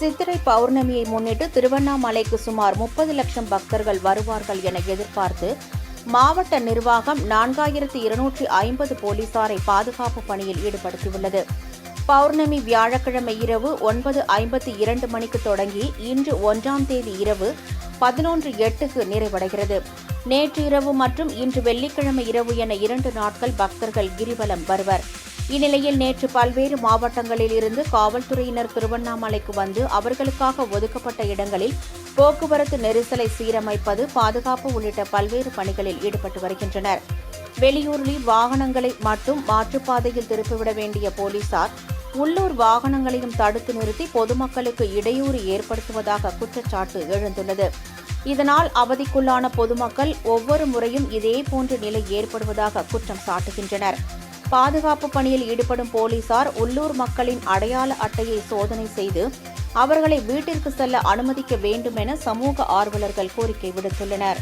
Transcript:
சித்திரை பௌர்ணமியை முன்னிட்டு திருவண்ணாமலைக்கு சுமார் 30 லட்சம் பக்தர்கள் வருவார்கள் என எதிர்பார்த்து மாவட்ட நிர்வாகம் 4250 போலீசாரை பாதுகாப்பு பணியில் ஈடுபடுத்தியுள்ளது. பௌர்ணமி வியாழக்கிழமை இரவு 9:52 மணிக்கு தொடங்கி இன்று 1ஆம் தேதி இரவு 11:08க்கு நிறைவடைகிறது. நேற்று இரவு மற்றும் இன்று வெள்ளிக்கிழமை இரவு என 2 நாட்கள் பக்தர்கள் கிரிவலம் வருவர். இந்நிலையில் நேற்று பல்வேறு மாவட்டங்களில் இருந்து காவல்துறையினர் திருவண்ணாமலைக்கு வந்து அவர்களுக்காக ஒதுக்கப்பட்ட இடங்களில் போக்குவரத்து நெரிசலை சீரமைப்பது, பாதுகாப்பு உள்ளிட்ட பல்வேறு பணிகளில் ஈடுபட்டு வருகின்றனர். வெளியூரில் வாகனங்களை மட்டும் மாற்றுப்பாதையில் திருப்பிவிட வேண்டிய போலீசார் உள்ளூர் வாகனங்களையும் தடுத்து நிறுத்தி பொதுமக்களுக்கு இடையூறு ஏற்படுத்துவதாக குற்றச்சாட்டு எழுந்துள்ளது. இதனால் அவதிக்குள்ளான பொதுமக்கள் ஒவ்வொரு முறையும் இதேபோன்ற நிலை ஏற்படுவதாக குற்றம் சாட்டுகின்றனர். பாதுகாப்பு பணியில் ஈடுபடும் போலீசார் உள்ளூர் மக்களின் அடையாள அட்டையை சோதனை செய்து அவர்களை வீட்டிற்கு செல்ல அனுமதிக்க வேண்டும் என சமூக ஆர்வலர்கள் கோரிக்கை விடுத்துள்ளனர்.